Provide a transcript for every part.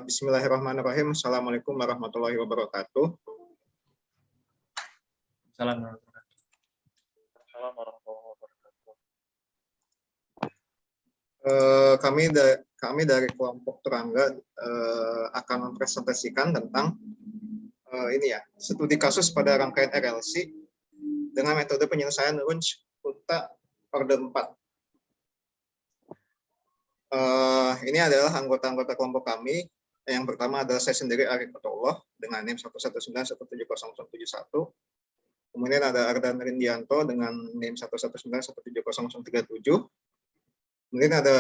Bismillahirrahmanirrahim. Assalamualaikum warahmatullahi wabarakatuh. Assalamualaikum. Kami dari kelompok Turangga akan mempresentasikan tentang studi kasus pada rangkaian RLC dengan metode penyelesaian Runge Kuta Orde 4. Ini adalah anggota-anggota kelompok kami. Yang pertama adalah saya sendiri, Arif Fatullah, dengan NIM 119170071. Kemudian ada Ardan Rindianto dengan NIM 119170037. Kemudian ada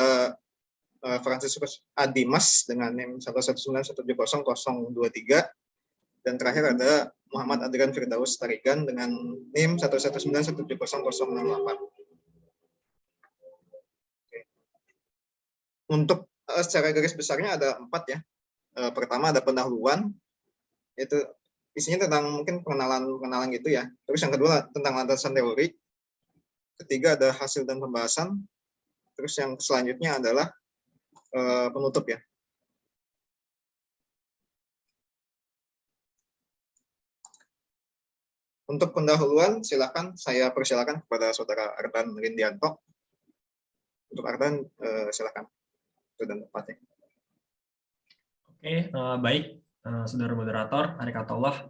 Franciscus Adimas dengan NIM 119170023. Dan terakhir ada Muhammad Adrian Firdaus Tarigan dengan NIM 119170068. Untuk secara garis besarnya ada 4 ya. Pertama ada pendahuluan, itu isinya tentang mungkin pengenalan gitu ya. Terus yang kedua tentang landasan teori. Ketiga ada hasil dan pembahasan. Terus yang selanjutnya adalah penutup ya. Untuk pendahuluan saya persilakan kepada Saudara Ardan Rindianto. Untuk Ardan silakan. Dan tempatnya. Oke, baik, saudara moderator, Arikatullah.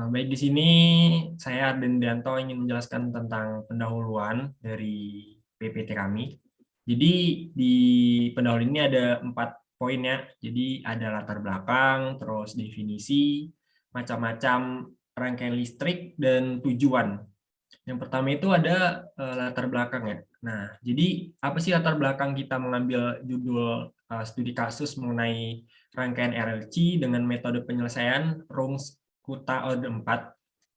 Baik, di sini saya Ardan Rindianto ingin menjelaskan tentang pendahuluan dari PPT kami. Jadi di pendahuluan ini ada 4 poin ya. Jadi ada latar belakang, terus definisi, macam-macam rangkaian listrik, dan tujuan. Yang pertama itu ada latar belakang ya. Nah, jadi apa sih latar belakang kita mengambil judul studi kasus mengenai rangkaian RLC dengan metode penyelesaian Runge Kuta Orde 4.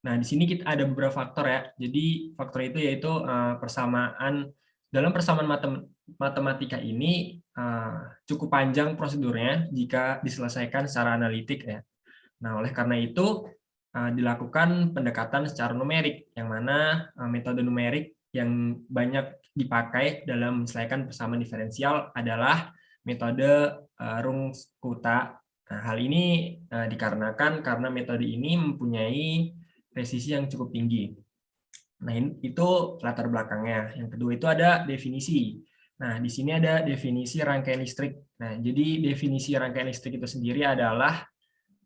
Nah, di sini kita ada beberapa faktor ya. Jadi faktor itu yaitu dalam persamaan matematika ini cukup panjang prosedurnya jika diselesaikan secara analitik ya. Nah, oleh karena itu dilakukan pendekatan secara numerik, yang mana metode numerik yang banyak dipakai dalam menyelesaikan persamaan diferensial adalah metode Runge Kuta. Nah, hal ini dikarenakan karena metode ini mempunyai presisi yang cukup tinggi. Nah, itu latar belakangnya. Yang kedua itu ada definisi. Nah, di sini ada definisi rangkaian listrik. Nah, jadi definisi rangkaian listrik itu sendiri adalah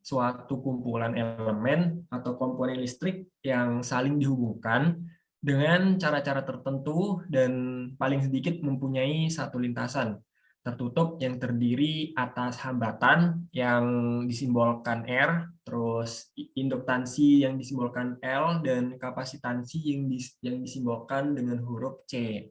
suatu kumpulan elemen atau komponen listrik yang saling dihubungkan dengan cara-cara tertentu dan paling sedikit mempunyai satu lintasan tertutup yang terdiri atas hambatan yang disimbolkan R, terus induktansi yang disimbolkan L, dan kapasitansi yang disimbolkan dengan huruf C.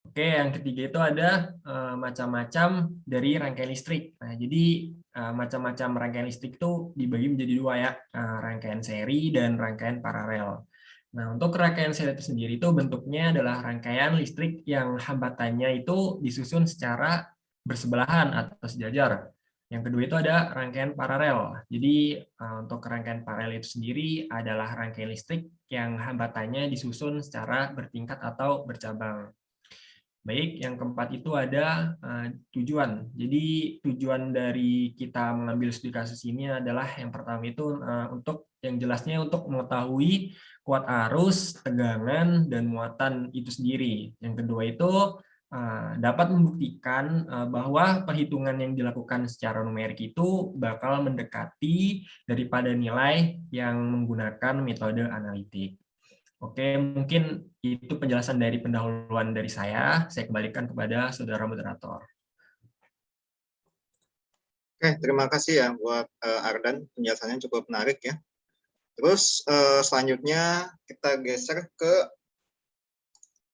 Oke, yang ketiga itu ada macam-macam dari rangkaian listrik. Nah, jadi macam-macam rangkaian listrik itu dibagi menjadi 2 ya, rangkaian seri dan rangkaian paralel. Nah, untuk rangkaian seri itu sendiri itu bentuknya adalah rangkaian listrik yang hambatannya itu disusun secara bersebelahan atau sejajar. Yang kedua itu ada rangkaian paralel. Jadi untuk rangkaian paralel itu sendiri adalah rangkaian listrik yang hambatannya disusun secara bertingkat atau bercabang. Baik, yang keempat itu ada tujuan. Jadi tujuan dari kita mengambil studi kasus ini adalah yang pertama itu untuk yang jelasnya untuk mengetahui kuat arus, tegangan, dan muatan itu sendiri. Yang kedua itu dapat membuktikan bahwa perhitungan yang dilakukan secara numerik itu bakal mendekati daripada nilai yang menggunakan metode analitik. Oke, mungkin itu penjelasan dari pendahuluan dari saya. Saya kembalikan kepada saudara moderator. Oke, terima kasih ya buat Ardan, penjelasannya cukup menarik ya. Terus selanjutnya kita geser ke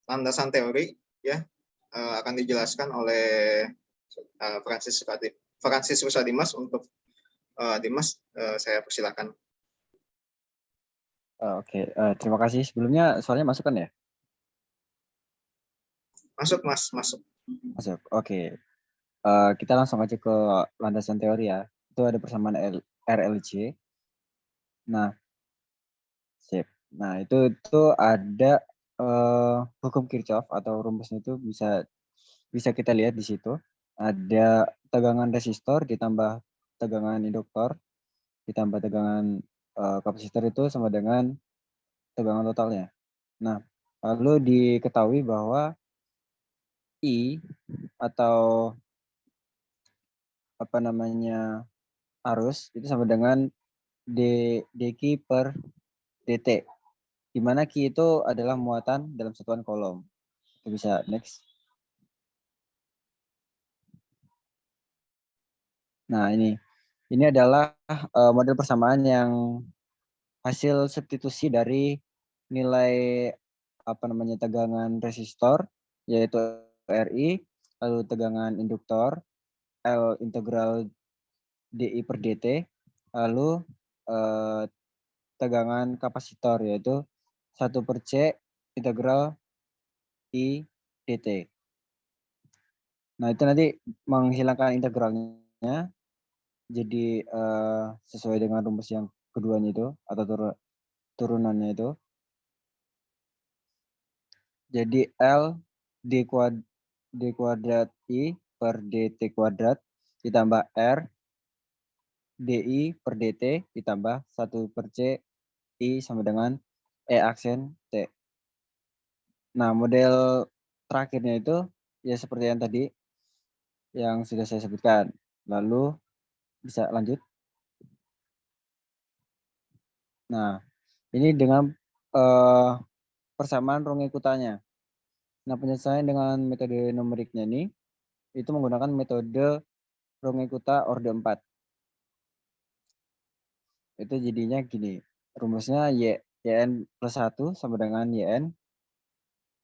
landasan teori ya, akan dijelaskan oleh Franciscus Adimas. Untuk Dimas, saya persilakan. Oke, terima kasih. Sebelumnya soalnya masuk kan ya? Masuk, Mas. Masuk. Masuk, oke. Kita langsung aja ke landasan teori ya. Itu ada persamaan RLC. Nah, sip. Nah, itu ada hukum Kirchhoff atau rumusnya itu bisa kita lihat di situ. ada tegangan resistor ditambah tegangan induktor ditambah tegangan kapasitor itu sama dengan tegangan totalnya. Nah, lalu diketahui bahwa I atau apa namanya arus itu sama dengan dq per dt, di mana Q itu adalah muatan dalam satuan kolom. Kita bisa next. Nah, ini adalah model persamaan yang hasil substitusi dari nilai apa namanya tegangan resistor yaitu RI, lalu tegangan induktor L integral DI per DT, lalu tegangan kapasitor yaitu 1 per C integral I DT. Nah, itu nanti menghilangkan integralnya jadi sesuai dengan rumus yang keduanya itu atau turunannya itu. Jadi L d kuadrat I per dt kuadrat ditambah R di per dt ditambah 1 per C I sama dengan E aksen T. Nah, model terakhirnya itu ya seperti yang tadi yang sudah saya sebutkan. Lalu bisa lanjut. Nah, ini dengan persamaan rong ikutannya. Nah, penyelesaian dengan metode numeriknya ini itu menggunakan metode rong ikuta orde 4. Itu jadinya gini. Rumusnya YN plus 1 sama dengan YN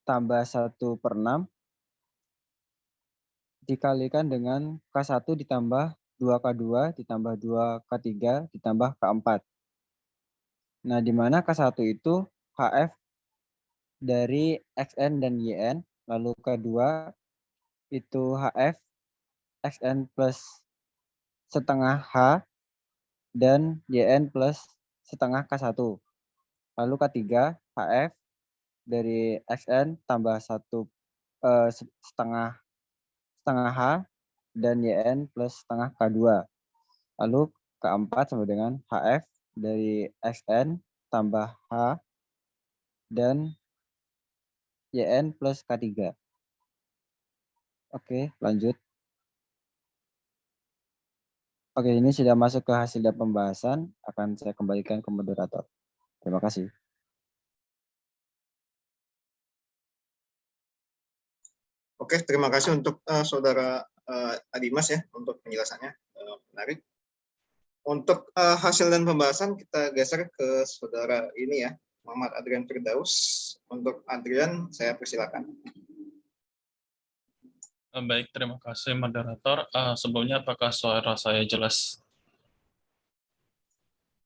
tambah 1 per 6 dikalikan dengan K1 ditambah 2K2 ditambah 2K3 ditambah K4. Nah, di mana K1 itu HF dari XN dan YN, lalu K2 itu HF XN plus setengah H dan YN plus setengah K1. Lalu K3 HF dari XN tambah 1 setengah H dan YN plus setengah K2. Lalu K4 sama dengan HF dari XN tambah H dan YN plus K3. Oke, lanjut. Oke, ini sudah masuk ke hasil dan pembahasan. Akan saya kembalikan ke moderator. Terima kasih. Oke, terima kasih untuk Saudara Adimas ya untuk penjelasannya. Menarik. Untuk hasil dan pembahasan kita geser ke Saudara ini ya, Muhammad Adrian Firdaus. Untuk Adrian, saya persilakan. Baik, terima kasih moderator. Sebelumnya apakah suara saya jelas?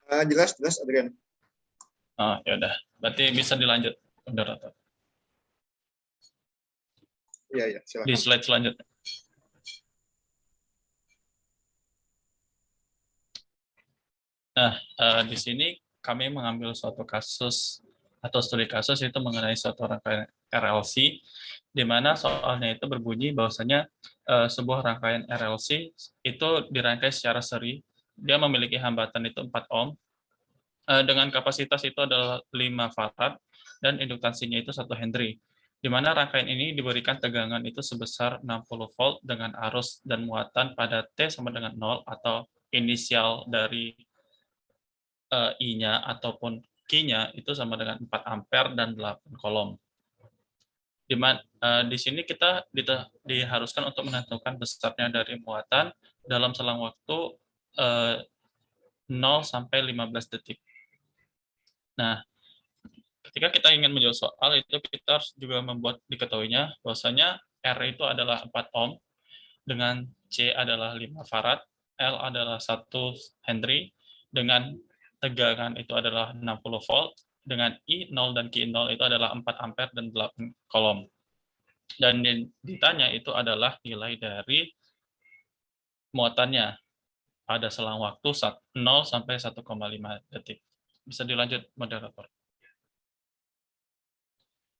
Jelas, Adrian. Ya udah, berarti bisa dilanjut moderator. Iya, silakan. Di slide selanjutnya. Nah, di sini kami mengambil suatu kasus atau studi kasus itu mengenai suatu rangkaian RLC, di mana soalnya itu berbunyi bahwasanya sebuah rangkaian RLC itu dirangkai secara seri. Dia memiliki hambatan itu 4 ohm, dengan kapasitas itu adalah 5 farad, dan induktansinya itu 1 Henry. Di mana rangkaian ini diberikan tegangan itu sebesar 60 volt dengan arus dan muatan pada T sama dengan 0 atau inisial dari I-nya ataupun Q-nya itu sama dengan 4 ampere dan 8 kolom. Di sini kita diharuskan untuk menentukan besarnya dari muatan dalam selang waktu 0 sampai 15 detik. Nah, ketika kita ingin menjawab soal itu kita harus juga membuat diketahuinya bahwasanya R itu adalah 4 ohm, dengan C adalah 5 farad, L adalah 1 Henry, dengan tegangan itu adalah 60 volt, dengan I0 dan Q0 itu adalah 4 ampere dan 8 kolom. Dan ditanya itu adalah nilai dari muatannya pada selang waktu 0 sampai 1,5 detik. Bisa dilanjut moderator.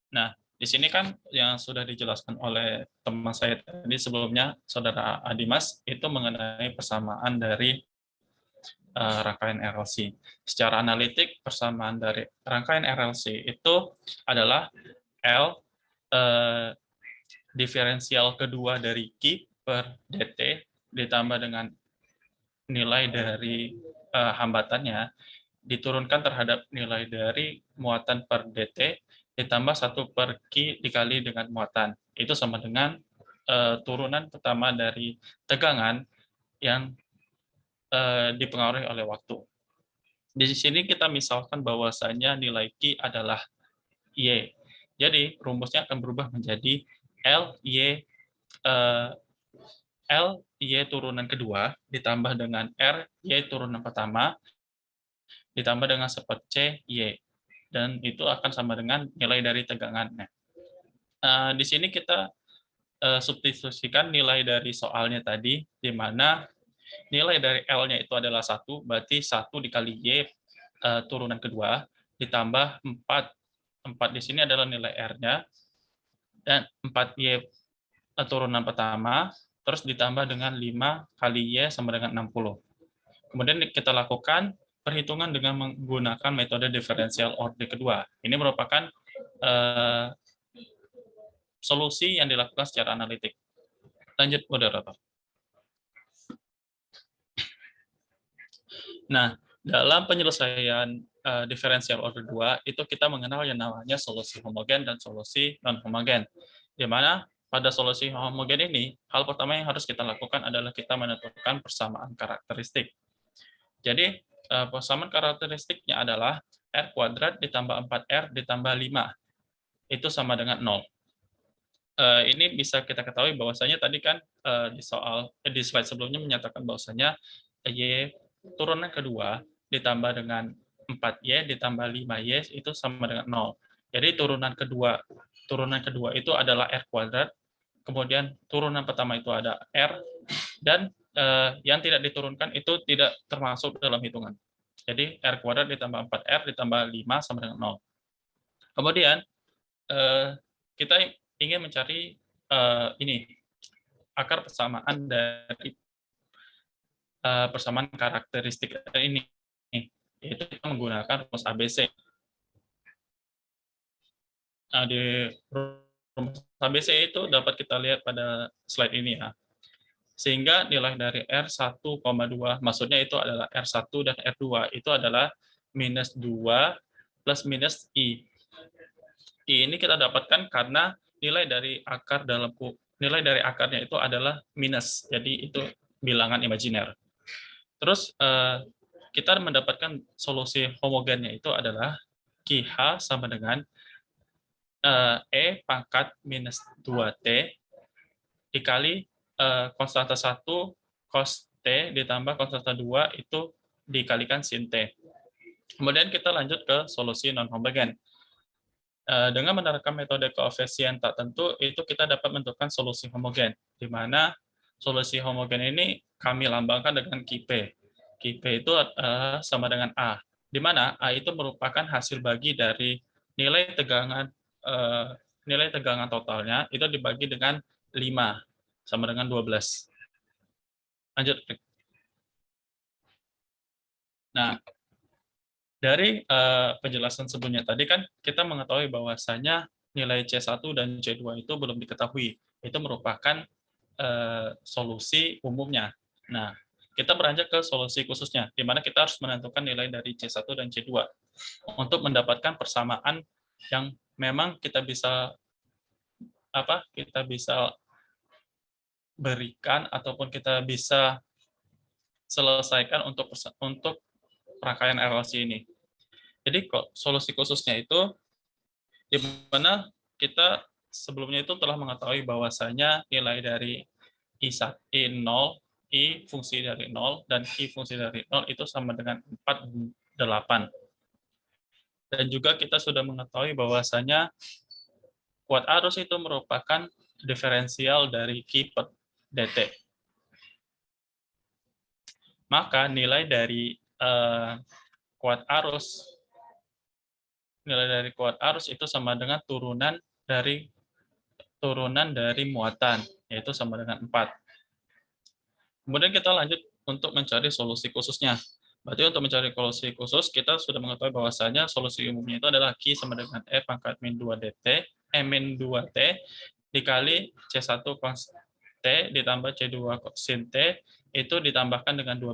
Nah, Di sini kan yang sudah dijelaskan oleh teman saya tadi sebelumnya, Saudara Adimas, itu mengenai persamaan dari rangkaian RLC. Secara analitik, persamaan dari rangkaian RLC itu adalah L diferensial kedua dari Q per DT ditambah dengan nilai dari hambatannya diturunkan terhadap nilai dari muatan per DT ditambah 1 per Q dikali dengan muatan. Itu sama dengan turunan pertama dari tegangan yang dipengaruhi oleh waktu. Di sini kita misalkan bahwasanya nilai Q adalah Y. Jadi rumusnya akan berubah menjadi L Y turunan kedua ditambah dengan R Y turunan pertama ditambah dengan 1 C Y. Dan itu akan sama dengan nilai dari tegangannya. Di sini kita substitusikan nilai dari soalnya tadi, di mana nilai dari L-nya itu adalah 1, berarti 1 dikali Y turunan kedua, ditambah 4. 4 di sini adalah nilai R-nya, dan 4Y turunan pertama, terus ditambah dengan 5 kali Y sama dengan 60. Kemudian kita lakukan perhitungan dengan menggunakan metode diferensial order kedua. Ini merupakan solusi yang dilakukan secara analitik. Lanjut, moderator. Nah, dalam penyelesaian diferensial order 2, itu kita mengenal yang namanya solusi homogen dan solusi non-homogen. Di mana pada solusi homogen ini, hal pertama yang harus kita lakukan adalah kita menentukan persamaan karakteristik. Jadi, persamaan karakteristiknya adalah R kuadrat ditambah 4R ditambah 5. Itu sama dengan 0. Ini bisa kita ketahui bahwasanya tadi kan di slide sebelumnya menyatakan bahwasanya Y turunan kedua ditambah dengan 4Y ditambah 5Y itu sama dengan 0. Jadi turunan kedua itu adalah R kuadrat, kemudian turunan pertama itu ada R, dan yang tidak diturunkan itu tidak termasuk dalam hitungan. Jadi R kuadrat ditambah 4R ditambah 5 sama dengan 0. Kemudian kita ingin mencari akar persamaan dari persamaan karakteristik ini, yaitu kita menggunakan rumus ABC. Di rumus ABC itu dapat kita lihat pada slide ini ya. Sehingga nilai dari R1,2, maksudnya itu adalah R1 dan R2, itu adalah minus 2 plus minus I. I ini kita dapatkan karena nilai dari akarnya itu adalah minus, jadi itu bilangan imajiner. Terus kita mendapatkan solusi homogennya itu adalah QH sama dengan E pangkat minus 2T dikali konstanta 1 cos T ditambah konstanta 2 itu dikalikan sin T. Kemudian kita lanjut ke solusi non-homogen. Dengan menerapkan metode koefisien tak tentu, itu kita dapat menentukan solusi homogen, di mana solusi homogen ini kami lambangkan dengan QP. QP itu sama dengan A, di mana A itu merupakan hasil bagi dari nilai tegangan totalnya itu dibagi dengan 5, sama dengan 12. Lanjut. Nah, dari penjelasan sebelumnya tadi kan kita mengetahui bahwasanya nilai C1 dan C2 itu belum diketahui. Itu merupakan solusi umumnya. Nah, kita beranjak ke solusi khususnya, di mana kita harus menentukan nilai dari C1 dan C2 untuk mendapatkan persamaan yang memang kita bisa berikan ataupun kita bisa selesaikan untuk rangkaian RLC ini. Jadi solusi khususnya itu di mana kita sebelumnya itu telah mengetahui bahwasanya nilai dari I0, I fungsi dari 0, dan I fungsi dari 0 itu sama dengan 48. Dan juga kita sudah mengetahui bahwasanya kuat arus itu merupakan diferensial dari Q per DT. Maka nilai dari kuat arus itu sama dengan turunan dari turunan dari muatan, yaitu sama dengan 4. Kemudian kita lanjut untuk mencari solusi khususnya. Berarti untuk mencari solusi khusus, kita sudah mengetahui bahwasanya solusi umumnya itu adalah Q sama dengan E pangkat min 2dt, min 2T, dikali C1 cos T ditambah C2 sin T, itu ditambahkan dengan 12.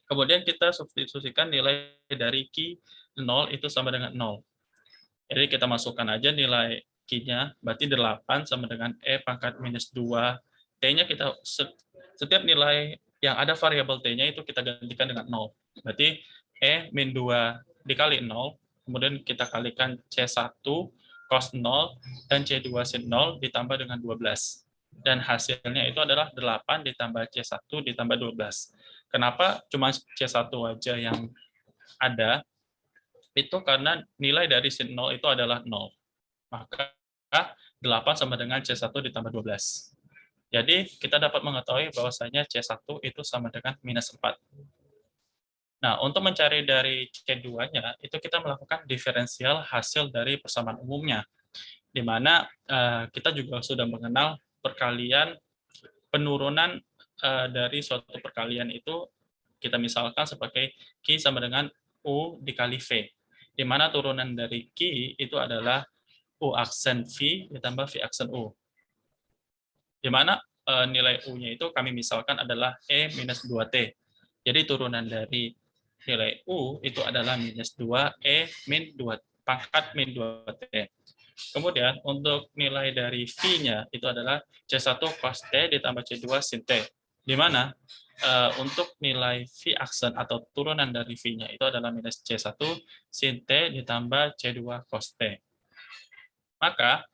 Kemudian kita substitusikan nilai dari Q 0 itu sama dengan 0. Jadi kita masukkan aja nilai Q-nya, berarti 8 sama dengan E pangkat minus 2. T-nya kita, setiap nilai yang ada variabel T-nya itu kita gantikan dengan 0. Berarti E min 2 dikali 0, kemudian kita kalikan C1 cos 0 dan C2 sin 0 ditambah dengan 12. Dan hasilnya itu adalah 8 ditambah C1 ditambah 12. Kenapa cuma C1 aja yang ada? Itu karena nilai dari sin 0 itu adalah 0. Maka 8 sama dengan C1 ditambah 12. Jadi kita dapat mengetahui bahwasanya C1 itu sama dengan minus 4. Nah, untuk mencari dari C2-nya, itu kita melakukan diferensial hasil dari persamaan umumnya, di mana kita juga sudah mengenal perkalian penurunan dari suatu perkalian itu, kita misalkan sebagai Q sama dengan U dikali V, di mana turunan dari Q itu adalah U aksen V ditambah V aksen U. Di mana nilai U-nya itu kami misalkan adalah E minus 2T. Jadi turunan dari nilai U itu adalah minus 2E min 2, pangkat min 2T. Kemudian untuk nilai dari V-nya itu adalah C1 cos T ditambah C2 sin T. Di mana untuk nilai V aksen atau turunan dari V-nya itu adalah minus C1 sin T ditambah C2 cos T. Maka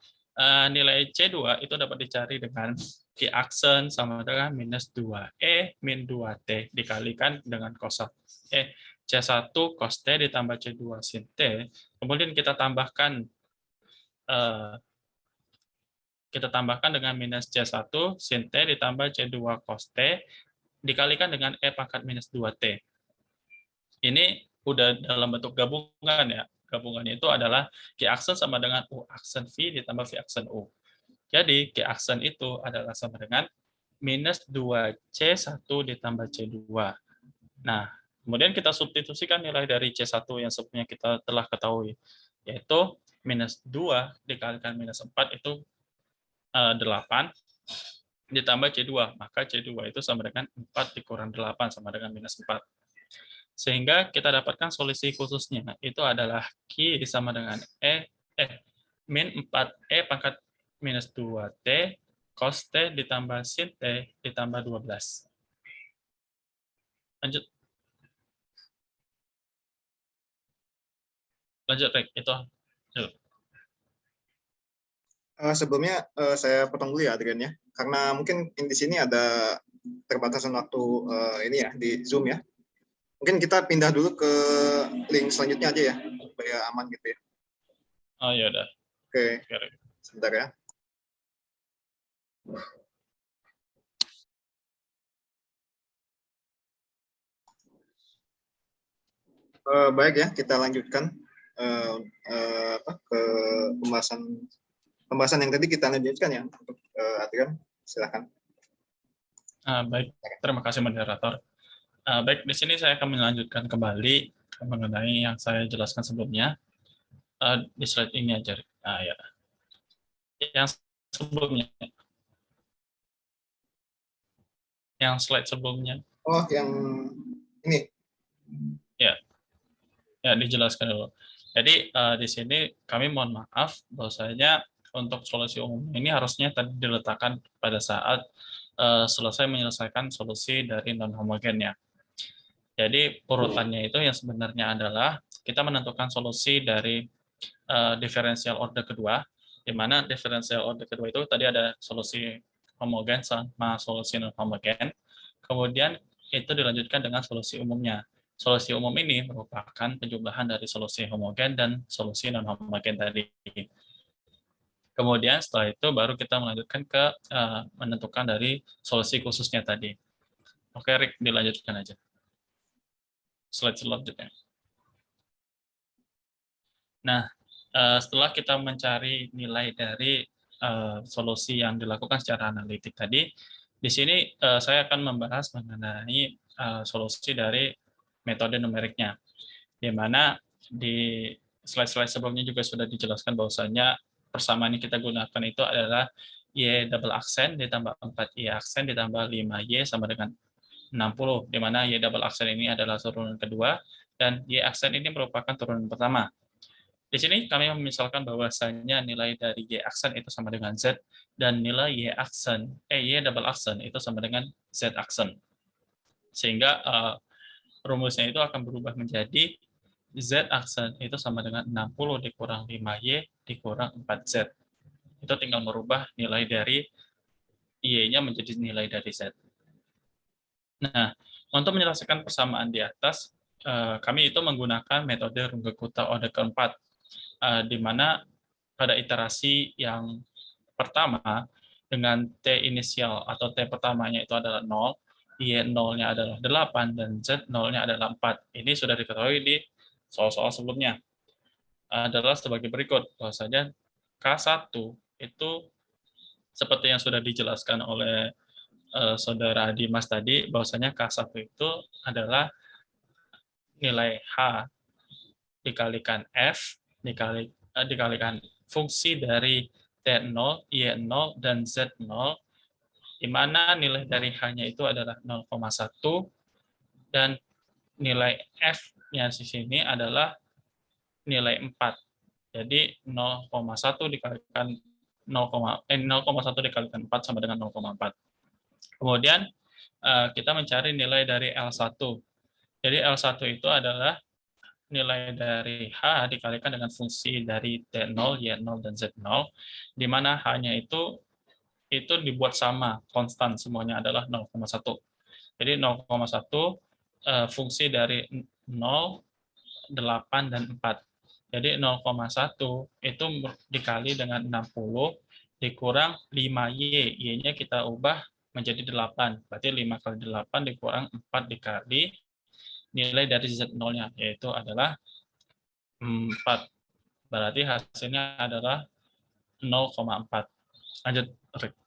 nilai C2 itu dapat dicari dengan V aksen sama dengan minus 2E min 2T dikalikan dengan cos C1 cos T ditambah C2 sin T. Kemudian kita tambahkan dengan minus C1 sin T ditambah C2 cos T dikalikan dengan E pangkat minus 2T. Ini udah dalam bentuk gabungan ya. Gabungannya itu adalah Q aksen sama dengan U aksen V ditambah V aksen U. Jadi Q aksen itu adalah sama dengan minus 2C1 ditambah C2. Nah, kemudian kita substitusikan nilai dari C1 yang sebelumnya kita telah ketahui, yaitu minus 2 dikalikan minus 4 itu 8 ditambah C2. Maka C2 itu sama dengan 4 dikurang 8 sama dengan minus 4. Sehingga kita dapatkan solusi khususnya, itu adalah Q sama dengan min 4E pangkat minus 2T cos T ditambah sin T ditambah 12. Lanjut, Rick. Itu. Sebelumnya saya potong dulu ya Adrian ya, karena mungkin di sini ada terbatasan waktu ini ya di Zoom ya. Mungkin kita pindah dulu ke link selanjutnya aja ya, supaya aman gitu ya. Oh ya udah. Oke, sebentar ya. Baik ya, kita lanjutkan ke pembahasan yang tadi kita lanjutkan ya untuk Adrian, silakan. Baik, terima kasih moderator. Baik, di sini saya akan melanjutkan kembali mengenai yang saya jelaskan sebelumnya. Di slide ini aja. Ya. Yang sebelumnya. Yang slide sebelumnya. Oh, yang ini. Ya, dijelaskan dulu. Jadi di sini kami mohon maaf bahwasanya untuk solusi umum ini harusnya tadi diletakkan pada saat selesai menyelesaikan solusi dari non-homogennya. Jadi urutannya itu yang sebenarnya adalah kita menentukan solusi dari diferensial order kedua, di mana diferensial order kedua itu tadi ada solusi homogen sama solusi non-homogen. Kemudian itu dilanjutkan dengan solusi umumnya. Solusi umum ini merupakan penjumlahan dari solusi homogen dan solusi non-homogen tadi. Kemudian setelah itu baru kita melanjutkan ke menentukan dari solusi khususnya tadi. Oke, Rick, dilanjutkan aja. Slide selanjutnya. Nah, setelah kita mencari nilai dari solusi yang dilakukan secara analitik tadi, di sini saya akan membahas mengenai solusi dari metode numeriknya, di mana di slide-slide sebelumnya juga sudah dijelaskan bahwasanya persamaan yang kita gunakan itu adalah Y double aksen ditambah 4Y aksen ditambah 5Y sama dengan 60, di mana Y double aksen ini adalah turunan kedua, dan Y aksen ini merupakan turunan pertama. Di sini kami memisalkan bahwasanya nilai dari Y aksen itu sama dengan Z, dan nilai Y double aksen itu sama dengan Z aksen. Sehingga rumusnya itu akan berubah menjadi Z aksen itu sama dengan 60 dikurang 5Y dikurang 4Z. Itu tinggal merubah nilai dari Y-nya menjadi nilai dari Z. Nah, untuk menyelesaikan persamaan di atas, kami itu menggunakan metode Runge-Kutta-Ohde keempat, di mana pada iterasi yang pertama dengan T inisial atau T pertamanya itu adalah 0, Y0-nya adalah 8, dan Z0-nya adalah 4. Ini sudah diketahui di soal-soal sebelumnya. Adalah sebagai berikut, bahwasanya K1 itu seperti yang sudah dijelaskan oleh saudara Dimas tadi, bahwasanya K1 itu adalah nilai H dikalikan F dikalikan fungsi dari T0, Y0, dan Z0, di mana nilai dari H-nya itu adalah 0,1, dan nilai F-nya di sini adalah nilai 4. Jadi 0,1 dikalikan 0,1 dikalikan 4 sama dengan 0,4. Kemudian kita mencari nilai dari L1. Jadi L1 itu adalah nilai dari H dikalikan dengan fungsi dari T0, Y0, dan Z0, di mana H-nya itu dibuat sama, konstan, semuanya adalah 0,1. Jadi 0,1 fungsi dari 0, 8, dan 4. Jadi 0,1 itu dikali dengan 60 dikurang 5Y. Y-nya kita ubah menjadi 8. Berarti 5 kali 8 dikurang 4 dikali nilai dari Z0-nya, yaitu adalah 4. Berarti hasilnya adalah 0,4. Lanjut, Rick.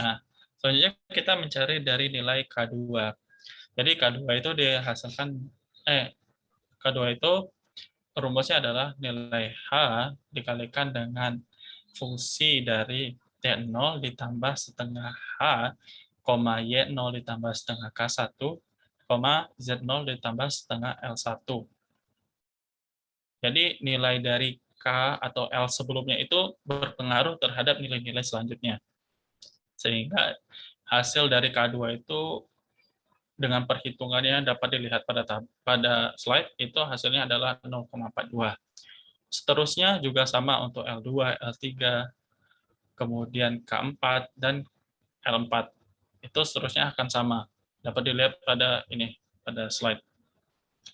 Nah, selanjutnya kita mencari dari nilai K2. Jadi K2 itu dihasilkan, K2 itu rumusnya adalah nilai H dikalikan dengan fungsi dari T0 ditambah setengah H, Y0 ditambah setengah K1, Z0 ditambah setengah L1. Jadi nilai dari K atau L sebelumnya itu berpengaruh terhadap nilai-nilai selanjutnya. Sehingga hasil dari K2 itu dengan perhitungannya dapat dilihat pada slide, itu hasilnya adalah 0,42. Seterusnya juga sama untuk L2, L3, kemudian K4, dan L4. Itu seterusnya akan sama. Dapat dilihat pada slide.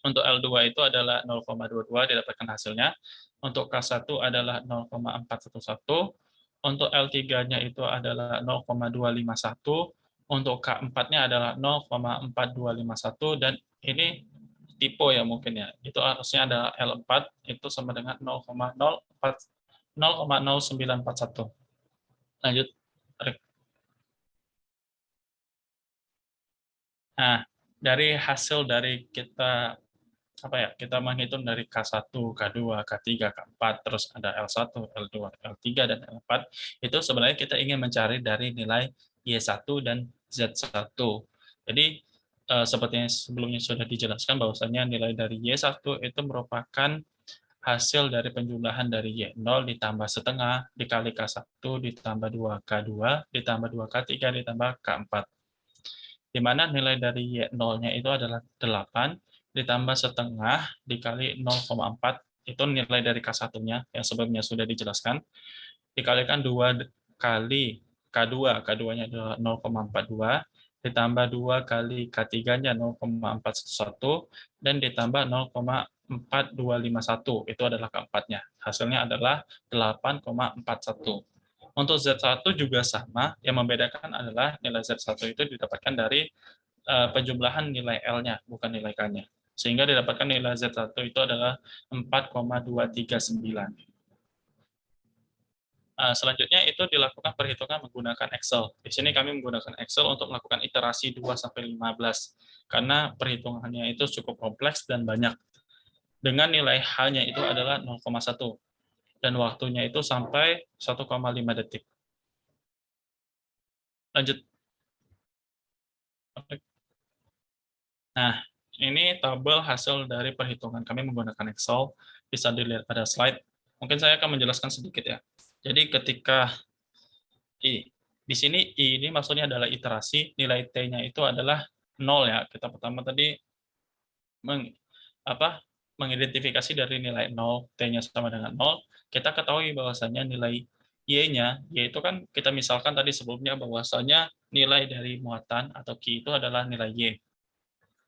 Untuk L2 itu adalah 0,22 didapatkan hasilnya. Untuk K1 adalah 0,411. Untuk L3-nya itu adalah 0,251. Untuk K4-nya adalah 0,4251, dan ini tipe ya mungkin ya. Itu harusnya adalah L4 itu sama dengan 0,0941. Lanjut, Rick. Nah, dari hasil dari kita menghitung dari K1, K2, K3, K4, terus ada L1, L2, L3, dan L4, itu sebenarnya kita ingin mencari dari nilai Y1 dan Z1. Jadi, seperti yang sebelumnya sudah dijelaskan bahwasanya nilai dari Y1 itu merupakan hasil dari penjumlahan dari Y0 ditambah setengah, dikali K1, ditambah 2K2, ditambah 2K3, ditambah K4. Di mana nilai dari Y0-nya itu adalah 8, ditambah setengah dikali 0,4, itu nilai dari K1-nya yang sebelumnya sudah dijelaskan, dikalikan 2 kali K2, K2-nya adalah 0,42, ditambah 2 kali K3-nya 0,411, dan ditambah 0,4251, itu adalah K4-nya. Hasilnya adalah 8,41. Untuk Z1 juga sama, yang membedakan adalah nilai Z1 itu didapatkan dari penjumlahan nilai L-nya, bukan nilai K-nya. Sehingga didapatkan nilai Z1 itu adalah 4,239. Selanjutnya itu dilakukan perhitungan menggunakan Excel. Di sini kami menggunakan Excel untuk melakukan iterasi 2-15, karena perhitungannya itu cukup kompleks dan banyak. Dengan nilai H-nya itu adalah 0,1. Dan waktunya itu sampai 1,5 detik. Lanjut. Nah, ini tabel hasil dari perhitungan kami menggunakan Excel. Bisa dilihat pada slide. Mungkin saya akan menjelaskan sedikit ya. Jadi ketika di sini I ini maksudnya adalah iterasi, nilai T-nya itu adalah 0 ya. Kita pertama tadi mengidentifikasi dari nilai 0, T-nya sama dengan 0, kita ketahui bahwasannya nilai Y-nya, yaitu kan kita misalkan tadi sebelumnya bahwasannya nilai dari muatan atau Q itu adalah nilai Y.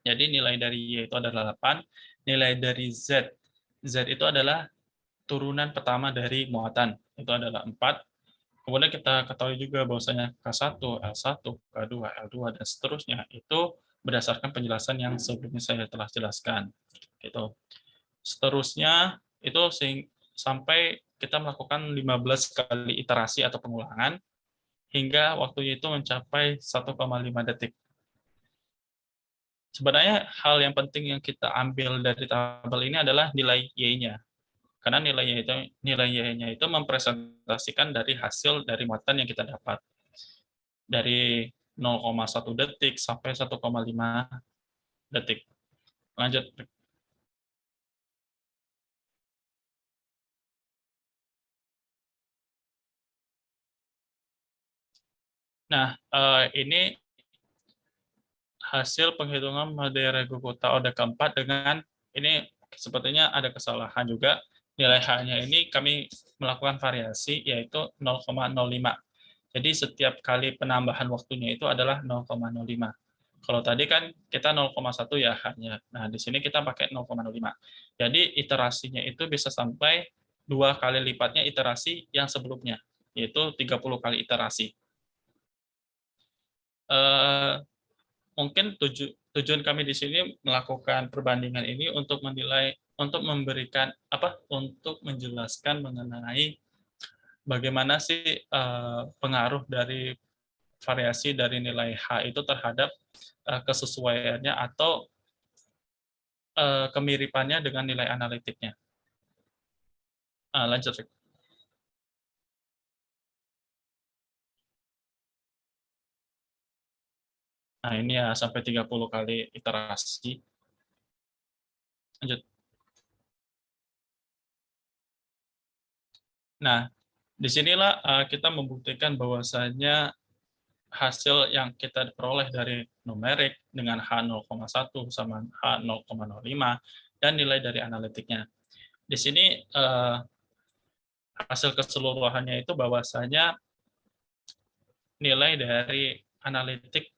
Jadi nilai dari Y itu adalah 8, nilai dari Z itu adalah turunan pertama dari muatan, itu adalah 4. Kemudian kita ketahui juga bahwasanya K1, L1, K2, L2, dan seterusnya, itu berdasarkan penjelasan yang sebelumnya saya telah jelaskan. Gitu. Seterusnya, itu sampai kita melakukan 15 kali iterasi atau pengulangan, hingga waktunya itu mencapai 1,5 detik. Sebenarnya hal yang penting yang kita ambil dari tabel ini adalah nilai Y-nya. Karena nilai Y-nya itu mempresentasikan dari hasil dari muatan yang kita dapat. Dari 0,1 detik sampai 1,5 detik. Lanjut. Nah, ini hasil penghitungan Madeira Regokota Oda keempat dengan ini sepertinya ada kesalahan juga. Nilai H-nya ini kami melakukan variasi yaitu 0,05. Jadi setiap kali penambahan waktunya itu adalah 0,05. Kalau tadi kan kita 0,1 ya H-nya. Nah, di sini kita pakai 0,05. Jadi iterasinya itu bisa sampai 2 kali lipatnya iterasi yang sebelumnya, yaitu 30 kali iterasi. Mungkin tujuan kami di sini melakukan perbandingan ini untuk memberikan untuk menjelaskan mengenai bagaimana sih pengaruh dari variasi dari nilai H itu terhadap kesesuaiannya atau kemiripannya dengan nilai analitiknya. Lanjut. Nah, ini ya sampai 30 kali iterasi. Lanjut. Nah, disinilah kita membuktikan bahwasanya hasil yang kita peroleh dari numerik dengan H0,1 sama H0,05 dan nilai dari analitiknya. Di sini hasil keseluruhannya itu bahwasanya nilai dari analitik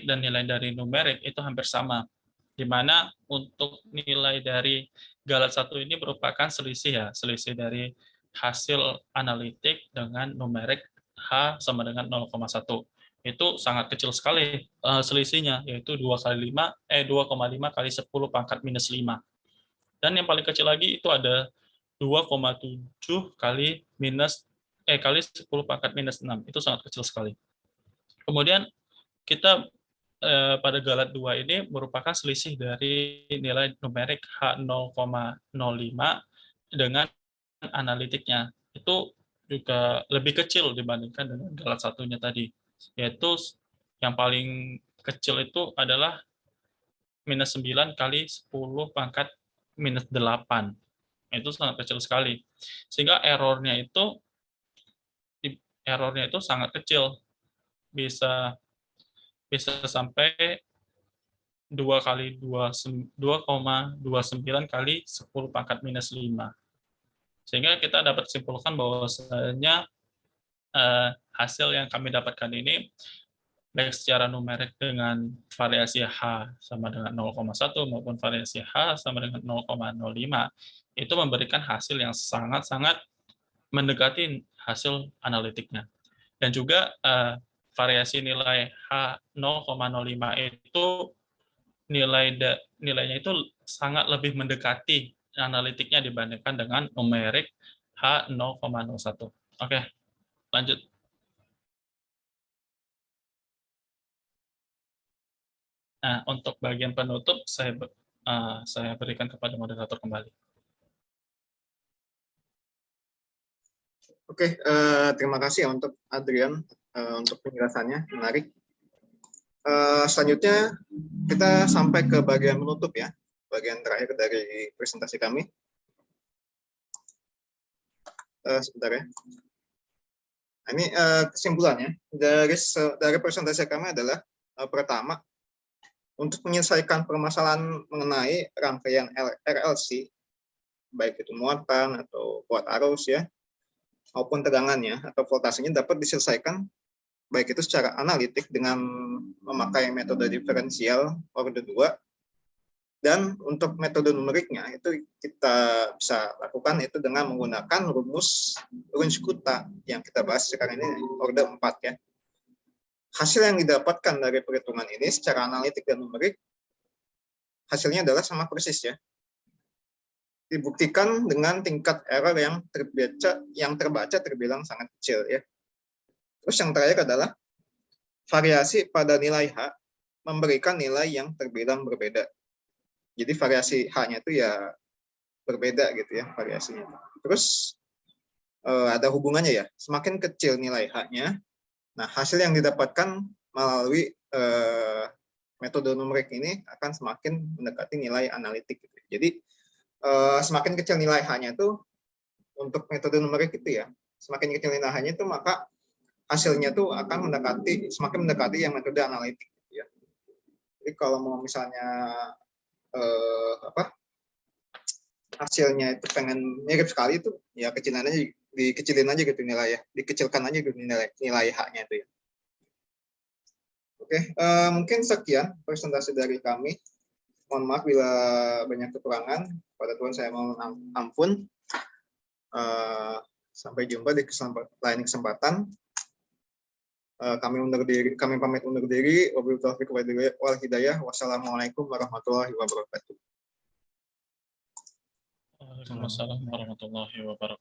dan nilai dari numerik itu hampir sama. Di mana untuk nilai dari Galat 1 ini merupakan selisih dari hasil analitik dengan numerik H sama dengan 0,1. Itu sangat kecil sekali selisihnya, yaitu 2,5 kali 10 pangkat minus 5. Dan yang paling kecil lagi itu ada 2,7 kali 10 pangkat minus 6. Itu sangat kecil sekali. Kemudian kita pada Galat 2 ini merupakan selisih dari nilai numerik H0,05 dengan analitiknya. Itu juga lebih kecil dibandingkan dengan Galat 1-nya tadi. Yaitu yang paling kecil itu adalah minus 9 kali 10 pangkat minus 8. Itu sangat kecil sekali. Sehingga errornya itu sangat kecil. Bisa sampai 2,29 kali 10 pangkat minus 5. Sehingga kita dapat simpulkan bahwasanya hasil yang kami dapatkan ini baik secara numerik dengan variasi H sama dengan 0,1 maupun variasi H sama dengan 0,05 itu memberikan hasil yang sangat-sangat mendekati hasil analitiknya. Dan juga variasi nilai H0,05 itu nilainya itu sangat lebih mendekati analitiknya dibandingkan dengan numerik H0,01. Oke, lanjut. Nah, untuk bagian penutup saya berikan kepada moderator kembali. Oke, terima kasih ya untuk Adrian untuk penjelasannya, menarik. Selanjutnya kita sampai ke bagian menutup ya, bagian terakhir dari presentasi kami. Sebentar ya. Ini kesimpulannya dari presentasi kami adalah pertama, untuk menyelesaikan permasalahan mengenai rangkaian RLC, baik itu muatan atau kuat arus ya, maupun tegangannya atau voltasenya dapat diselesaikan baik itu secara analitik dengan memakai metode diferensial order 2, dan untuk metode numeriknya itu kita bisa lakukan itu dengan menggunakan rumus Runge-Kutta yang kita bahas sekarang ini order 4 ya. Hasil yang didapatkan dari perhitungan ini secara analitik dan numerik, hasilnya adalah sama persis ya. Dibuktikan dengan tingkat error yang terbaca terbilang sangat kecil ya. Terus yang terakhir adalah variasi pada nilai H memberikan nilai yang terbilang berbeda. Jadi variasi H-nya itu ya berbeda gitu ya variasinya. Terus ada hubungannya ya, semakin kecil nilai H-nya, nah hasil yang didapatkan melalui metode numerik ini akan semakin mendekati nilai analitik. Gitu. Jadi semakin kecil nilai H-nya itu untuk metode numerik itu ya, semakin kecil nilai H-nya itu maka hasilnya tuh akan semakin mendekati yang metode analitik. Gitu ya. Jadi kalau mau misalnya hasilnya itu pengen mirip sekali itu ya dikecilin aja gitu nilai ya, dikecilkan aja gitu nilai H-nya itu ya. Oke, mungkin sekian presentasi dari kami. Mohon maaf bila banyak kekurangan. Pada Tuhan saya mohon ampun. Sampai jumpa di lain kesempatan. Kami pamit undur diri. Wabillahi taufiq wal hidayah. Wassalamualaikum warahmatullahi wabarakatuh. Waalaikumsalam warahmatullahi wabarakatuh.